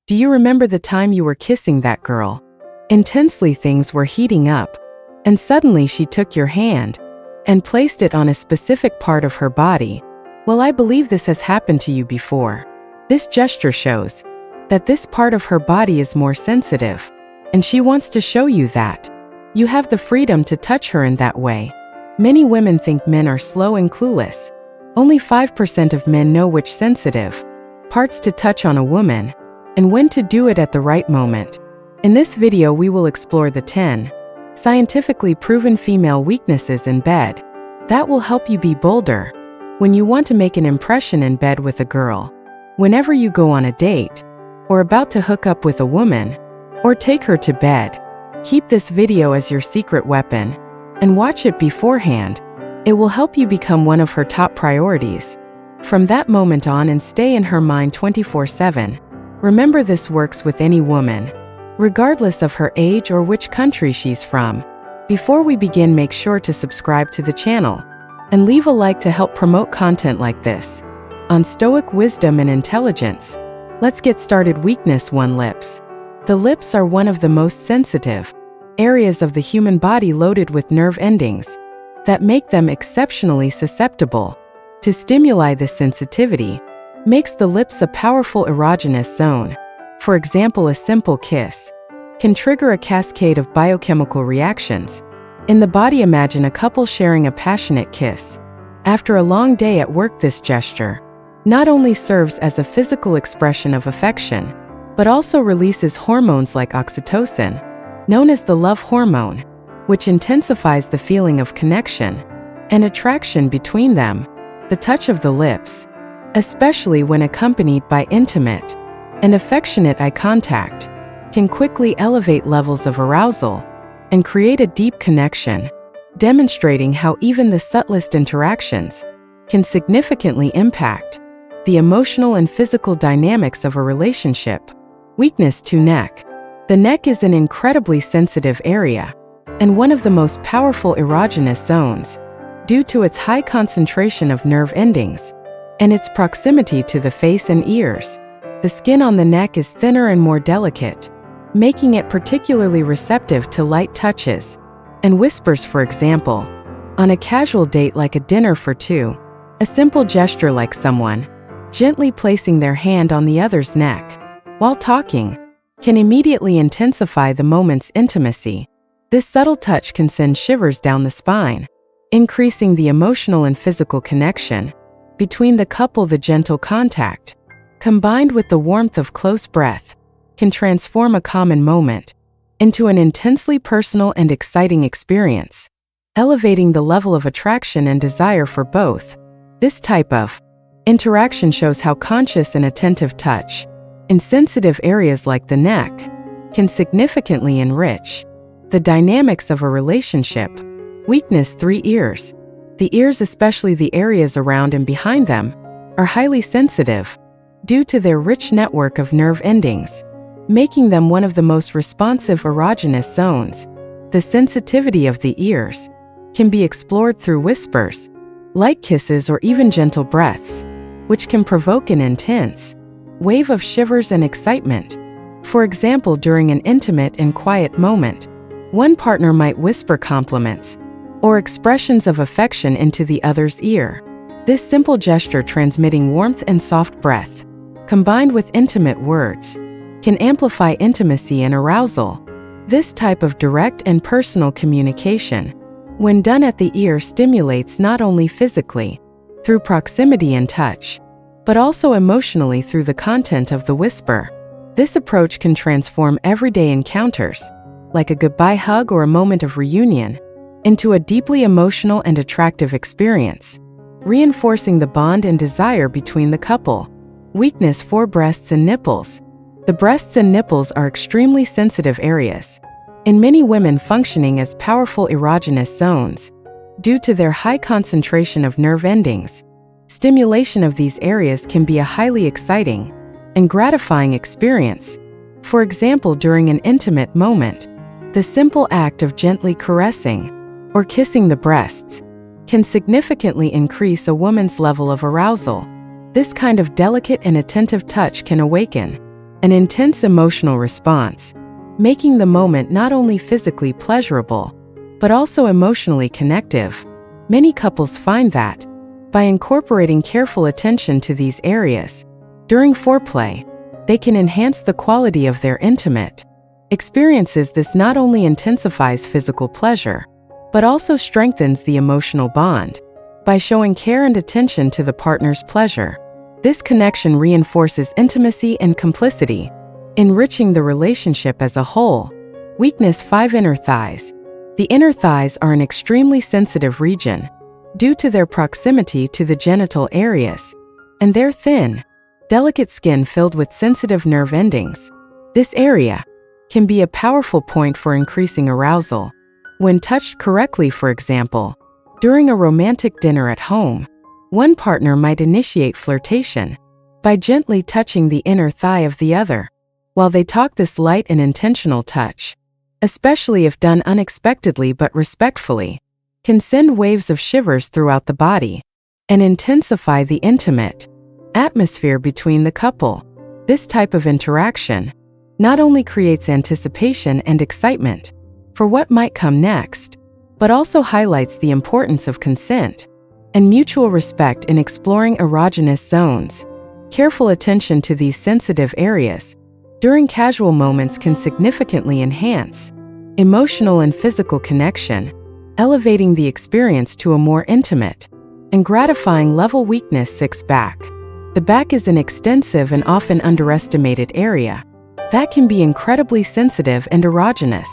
Do you remember the time you were kissing that girl? Intensely, things were heating up, and suddenly she took your hand and placed it on a specific part of her body. Well, I believe this has happened to you before. This gesture shows that this part of her body is more sensitive, and she wants to show you that you have the freedom to touch her in that way. Many women think men are slow and clueless. Only 5% of men know which sensitive parts to touch on a woman and when to do it at the right moment. In this video, we will explore the 10 scientifically proven female weaknesses in bed that will help you be bolder when you want to make an impression in bed with a girl. Whenever you go on a date, or about to hook up with a woman, or take her to bed, keep this video as your secret weapon and watch it beforehand. It will help you become one of her top priorities from that moment on and stay in her mind 24/7. Remember, this works with any woman, regardless of her age or which country she's from. Before we begin, make sure to subscribe to the channel and leave a like to help promote content like this on stoic wisdom and intelligence. Let's get started. Weakness 1. Lips. The lips are one of the most sensitive areas of the human body, loaded with nerve endings that make them exceptionally susceptible to stimuli. This sensitivity makes the lips a powerful erogenous zone. For example, a simple kiss can trigger a cascade of biochemical reactions in the body. Imagine a couple sharing a passionate kiss after a long day at work. This gesture not only serves as a physical expression of affection, but also releases hormones like oxytocin, known as the love hormone, which intensifies the feeling of connection and attraction between them. The touch of the lips, especially when accompanied by intimate and affectionate eye contact, can quickly elevate levels of arousal and create a deep connection, demonstrating how even the subtlest interactions can significantly impact the emotional and physical dynamics of a relationship. Weakness 2. Neck. The neck is an incredibly sensitive area and one of the most powerful erogenous zones due to its high concentration of nerve endings and its proximity to the face and ears. The skin on the neck is thinner and more delicate, making it particularly receptive to light touches and whispers. For example, on a casual date like a dinner for two, a simple gesture like someone gently placing their hand on the other's neck while talking can immediately intensify the moment's intimacy. This subtle touch can send shivers down the spine, increasing the emotional and physical connection between the couple. The gentle contact, combined with the warmth of close breath, can transform a common moment into an intensely personal and exciting experience, elevating the level of attraction and desire for both. This type of interaction shows how conscious and attentive touch in sensitive areas like the neck can significantly enrich the dynamics of a relationship. Weakness 3. Ears. The ears, especially the areas around and behind them, are highly sensitive due to their rich network of nerve endings, making them one of the most responsive erogenous zones. The sensitivity of the ears can be explored through whispers, light kisses, or even gentle breaths, which can provoke an intense wave of shivers and excitement. For example, during an intimate and quiet moment, one partner might whisper compliments or expressions of affection into the other's ear. This simple gesture, transmitting warmth and soft breath, combined with intimate words, can amplify intimacy and arousal. This type of direct and personal communication, when done at the ear, stimulates not only physically through proximity and touch, but also emotionally through the content of the whisper. This approach can transform everyday encounters, like a goodbye hug or a moment of reunion, into a deeply emotional and attractive experience, reinforcing the bond and desire between the couple. Weakness 4. Breasts and nipples. The breasts and nipples are extremely sensitive areas, in many women functioning as powerful erogenous zones due to their high concentration of nerve endings. Stimulation of these areas can be a highly exciting and gratifying experience. For example, during an intimate moment, the simple act of gently caressing or kissing the breasts can significantly increase a woman's level of arousal. This kind of delicate and attentive touch can awaken an intense emotional response, making the moment not only physically pleasurable, but also emotionally connective. Many couples find that, by incorporating careful attention to these areas during foreplay, they can enhance the quality of their intimate experiences. This not only intensifies physical pleasure, but also strengthens the emotional bond. By showing care and attention to the partner's pleasure, this connection reinforces intimacy and complicity, enriching the relationship as a whole. Weakness 5. Inner thighs. The inner thighs are an extremely sensitive region due to their proximity to the genital areas and their thin, delicate skin filled with sensitive nerve endings. This area can be a powerful point for increasing arousal. When touched correctly, for example, during a romantic dinner at home, one partner might initiate flirtation by gently touching the inner thigh of the other while they talk. This light and intentional touch, especially if done unexpectedly but respectfully, can send waves of shivers throughout the body and intensify the intimate atmosphere between the couple. This type of interaction not only creates anticipation and excitement for what might come next, but also highlights the importance of consent and mutual respect in exploring erogenous zones. Careful attention to these sensitive areas during casual moments can significantly enhance emotional and physical connection, elevating the experience to a more intimate and gratifying level. Weakness 6. Back. The back is an extensive and often underestimated area that can be incredibly sensitive and erogenous.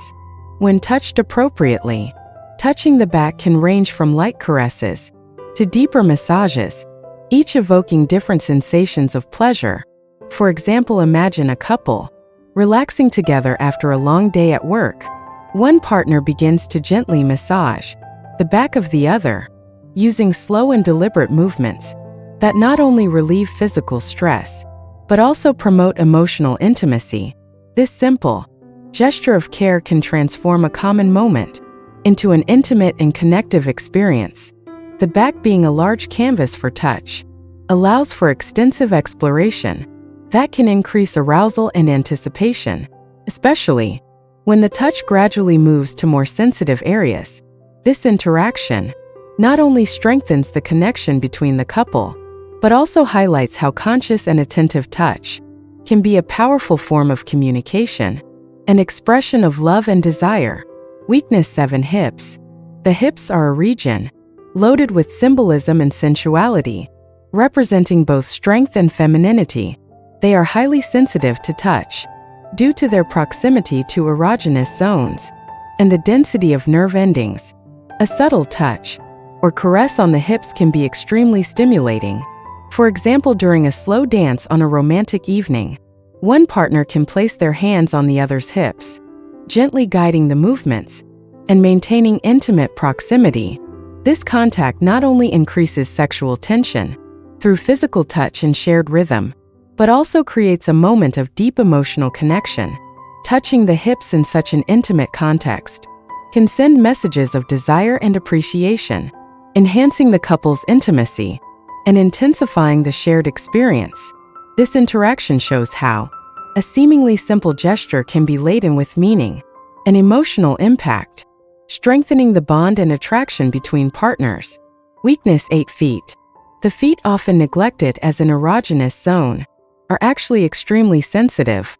When touched appropriately, touching the back can range from light caresses to deeper massages, each evoking different sensations of pleasure. For example, imagine a couple relaxing together after a long day at work. One partner begins to gently massage the back of the other, using slow and deliberate movements that not only relieve physical stress, but also promote emotional intimacy. This simple gesture of care can transform a common moment into an intimate and connective experience. The back, being a large canvas for touch, allows for extensive exploration that can increase arousal and anticipation, especially when the touch gradually moves to more sensitive areas. This interaction not only strengthens the connection between the couple, but also highlights how conscious and attentive touch can be a powerful form of communication, an expression of love and desire. Weakness 7. Hips. The hips are a region loaded with symbolism and sensuality, representing both strength and femininity. They are highly sensitive to touch due to their proximity to erogenous zones and the density of nerve endings. A subtle touch or caress on the hips can be extremely stimulating. For example, during a slow dance on a romantic evening, one partner can place their hands on the other's hips, gently guiding the movements and maintaining intimate proximity. This contact not only increases sexual tension through physical touch and shared rhythm, but also creates a moment of deep emotional connection. Touching the hips in such an intimate context can send messages of desire and appreciation, enhancing the couple's intimacy and intensifying the shared experience. This interaction shows how a seemingly simple gesture can be laden with meaning and emotional impact, strengthening the bond and attraction between partners. Weakness 8. Feet. The feet, often neglected as an erogenous zone, are actually extremely sensitive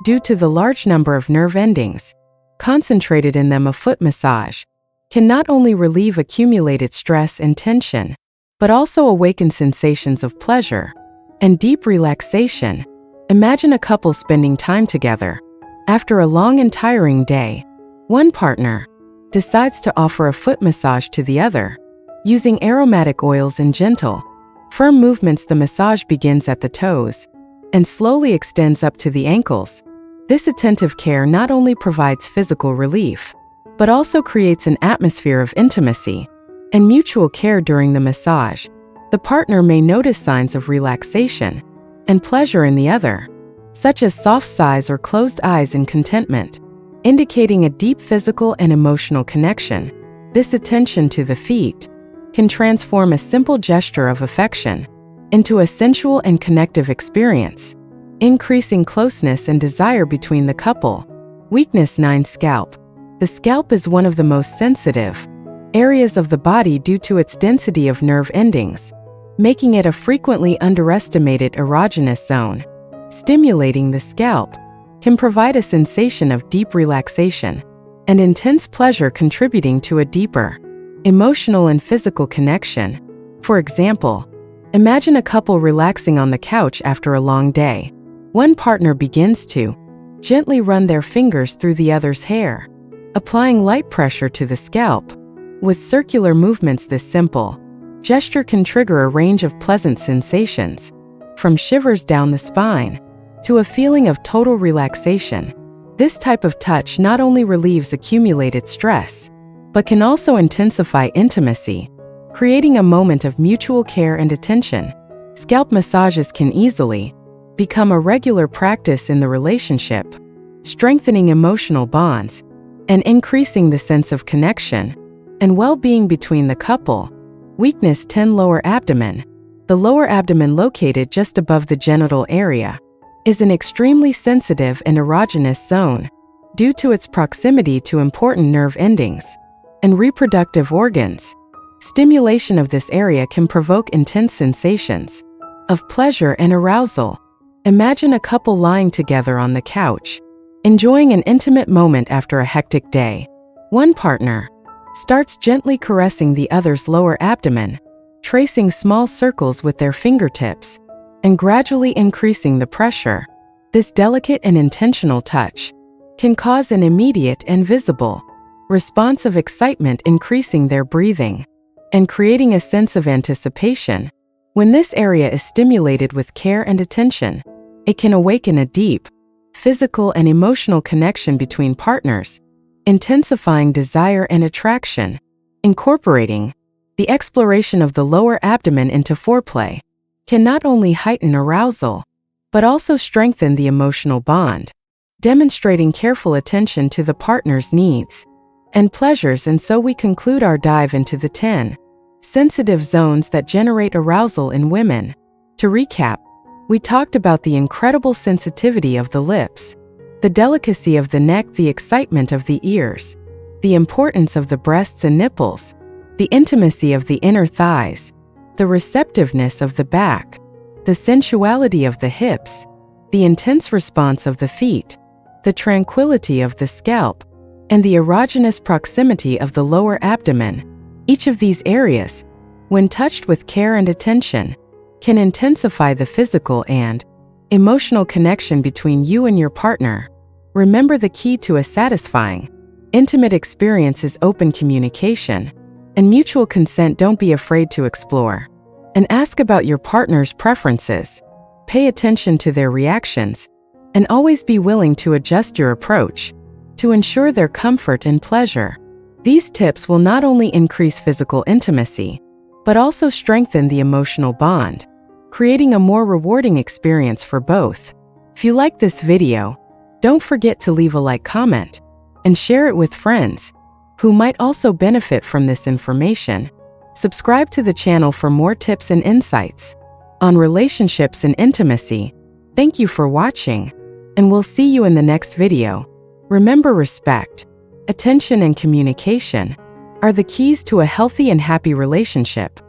due to the large number of nerve endings concentrated in them. A foot massage can not only relieve accumulated stress and tension, but also awaken sensations of pleasure and deep relaxation. Imagine a couple spending time together. After a long and tiring day, one partner decides to offer a foot massage to the other. Using aromatic oils and gentle, firm movements, the massage begins at the toes and slowly extends up to the ankles. This attentive care not only provides physical relief, but also creates an atmosphere of intimacy and mutual care. During the massage, the partner may notice signs of relaxation and pleasure in the other, such as soft sighs or closed eyes in contentment, indicating a deep physical and emotional connection. This attention to the feet can transform a simple gesture of affection into a sensual and connective experience. increasing closeness and desire between the couple. Weakness 9. Scalp. The scalp is one of the most sensitive areas of the body due to its density of nerve endings, making it a frequently underestimated erogenous zone. Stimulating the scalp can provide a sensation of deep relaxation and intense pleasure, contributing to a deeper emotional and physical connection. For example, imagine a couple relaxing on the couch after a long day. One partner begins to gently run their fingers through the other's hair, applying light pressure to the scalp. With circular movements, this simple gesture can trigger a range of pleasant sensations, from shivers down the spine to a feeling of total relaxation. This type of touch not only relieves accumulated stress, but can also intensify intimacy, creating a moment of mutual care and attention. Scalp massages can easily become a regular practice in the relationship, strengthening emotional bonds and increasing the sense of connection and well-being between the couple. Weakness 10. Lower abdomen. The lower abdomen, located just above the genital area, is an extremely sensitive and erogenous zone due to its proximity to important nerve endings and reproductive organs. Stimulation of this area can provoke intense sensations of pleasure and arousal. Imagine a couple lying together on the couch, enjoying an intimate moment after a hectic day. One partner starts gently caressing the other's lower abdomen, tracing small circles with their fingertips and gradually increasing the pressure. This delicate and intentional touch can cause an immediate and visible response of excitement, increasing their breathing and creating a sense of anticipation. When this area is stimulated with care and attention, it can awaken a deep physical and emotional connection between partners, intensifying desire and attraction. Incorporating the exploration of the lower abdomen into foreplay can not only heighten arousal, but also strengthen the emotional bond, demonstrating careful attention to the partner's needs and pleasures. And so we conclude our dive into the 10 sensitive zones that generate arousal in women. To recap, we talked about the incredible sensitivity of the lips, the delicacy of the neck, the excitement of the ears, the importance of the breasts and nipples, the intimacy of the inner thighs, the receptiveness of the back, the sensuality of the hips, the intense response of the feet, the tranquility of the scalp, and the erogenous proximity of the lower abdomen. Each of these areas, when touched with care and attention, can intensify the physical and emotional connection between you and your partner. Remember, the key to a satisfying, intimate experience is open communication and mutual consent. Don't be afraid to explore and ask about your partner's preferences. Pay attention to their reactions and always be willing to adjust your approach to ensure their comfort and pleasure. These tips will not only increase physical intimacy, but also strengthen the emotional bond, creating a more rewarding experience for both. If you like this video, don't forget to leave a like, comment, and share it with friends who might also benefit from this information. Subscribe to the channel for more tips and insights on relationships and intimacy. Thank you for watching, and we'll see you in the next video. Remember, respect, attention, and communication are the keys to a healthy and happy relationship.